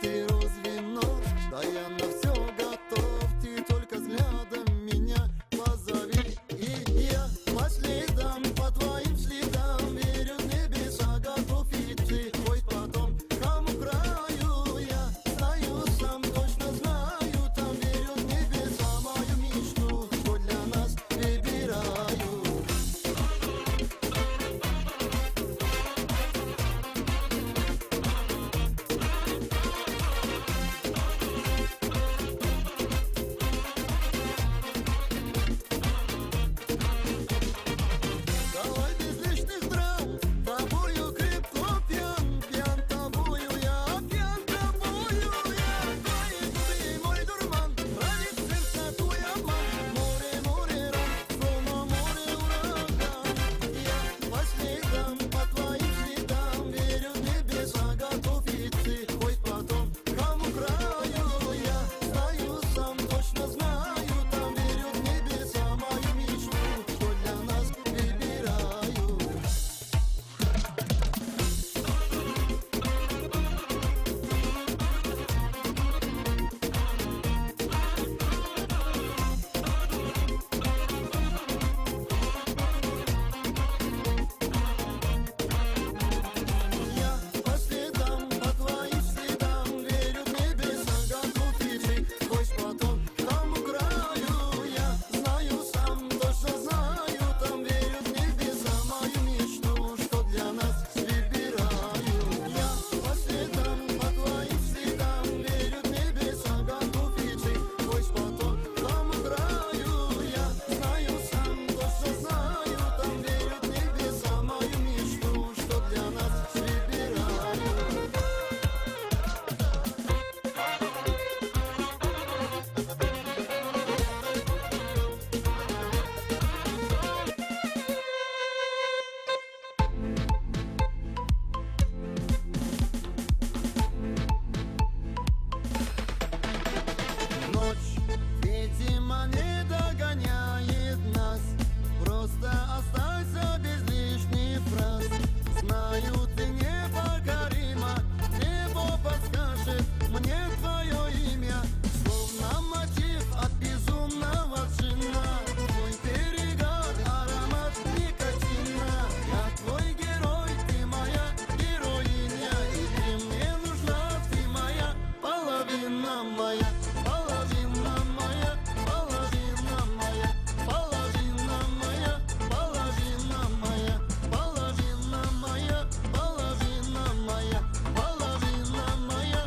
ты звено. Да я на все готов, ты только взглядом меня позови. И я по следам, по твоим следам верю в небеса, готов идти. Хоть потом к тому краю, я знаю, сам точно знаю, там верю в небеса, мою мечту, что для нас выбираю. Давай без лишних драм, тобою крепко пьян, пьян тобою я, пьян тобою я. Твои губы, мой дурман, ранит сердце твой обман. Море, море ран, словно море ураган. Я по следам, по твоим следам верю в небеса, готов идти. Хоть потом к тому краю, я знаю, сам точно знаю, там верю в небеса, мою мечту, что для нас выбираю. Я по следам, по твоим следам верю в небеса, готов идти. Хоть потом к тому краю, я знаю, сам точно знаю, там верю в небеса, мою мечту, что для нас выбираю. Я по следам, по твоим следам верю в небеса, готов идти. Хоть потом к тому краю, я знаю, сам точно знаю, там верю в небеса, мою мечту, что для нас выбираю. Ночь, видимо, не догоняет нас. Просто останься без лишних фраз. Знаю, ты непокорима, небо подскажет мне твое имя. Словно мотив от безумного джина. Твой перегар, аромат никотина. Я твой герой, ты моя героиня. И ты мне нужна, ты моя половина моя. Половина моя, половина моя, половина моя, половина моя, половина моя, половина моя, половина моя.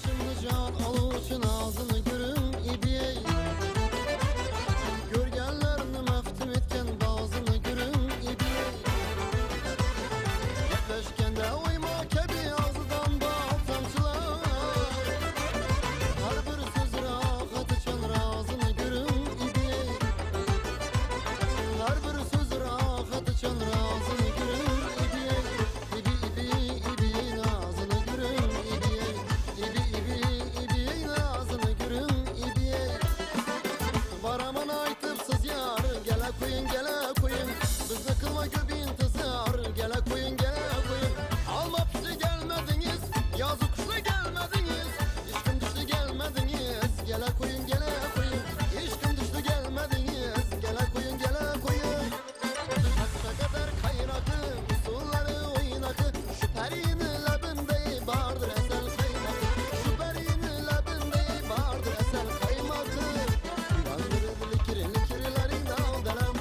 Şimdi can alıcın ağzını görün ibiyey. Görgenlerini meftim etken bazını görün ibiyey. Yaklaşkende uyma kebi ağzıdan bal tamçılar. Her bir söz rahat için razını görün ibiyey. Her bir söz rahat için razını görün ibiyey. İbi ibi ibi nazını görün ibiyey. İbi ibi ibi nazını görün ibiyey. Baraman aytıpsız yar, gele koyun gele koyun. Bizni kılma göbeğin tızar, gele koyun gele koyun. Alma pişli gelmediniz, yazı kuşlu gelmediniz. İşkim dişli gelmediniz, gele koyun gele koyun. İşkim dişli gelmediniz, gele koyun gele koyun. Aksa kadar kayrakı, usulları oynakı. Şu perinin lebinde vardır esel kaymakı. Şu perinin lebinde vardır esel kaymakı. Yandırır likirlerin dağ delem.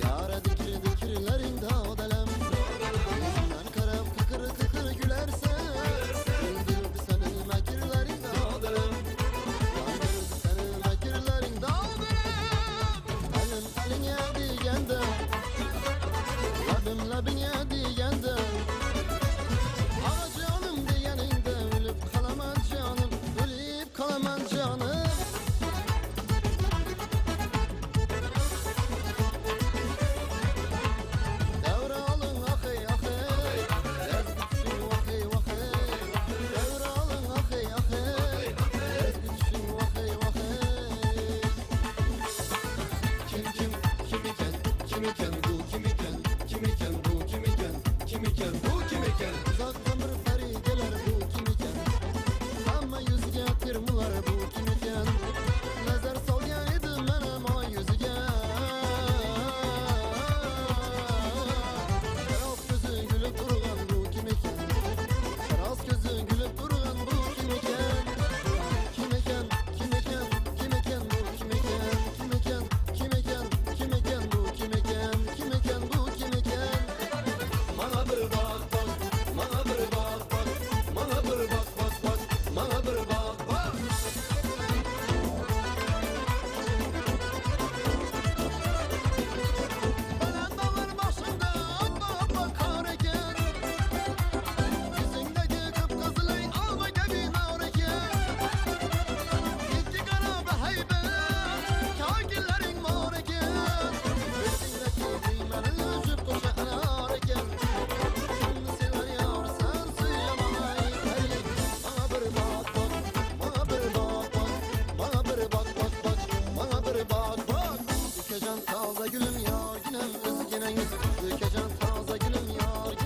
Yara dikirlerin dağ delem. Yüzünden karab kıkır kıkır gülerse. Güldürdü senin mekirlerin dağ delem. Yandırdı senin mekirlerin dağ delem. Elim eline diyende, labim labine diyende. taze gülüm yar, ginem özgenen yüz. Dökecen taze gülüm yar,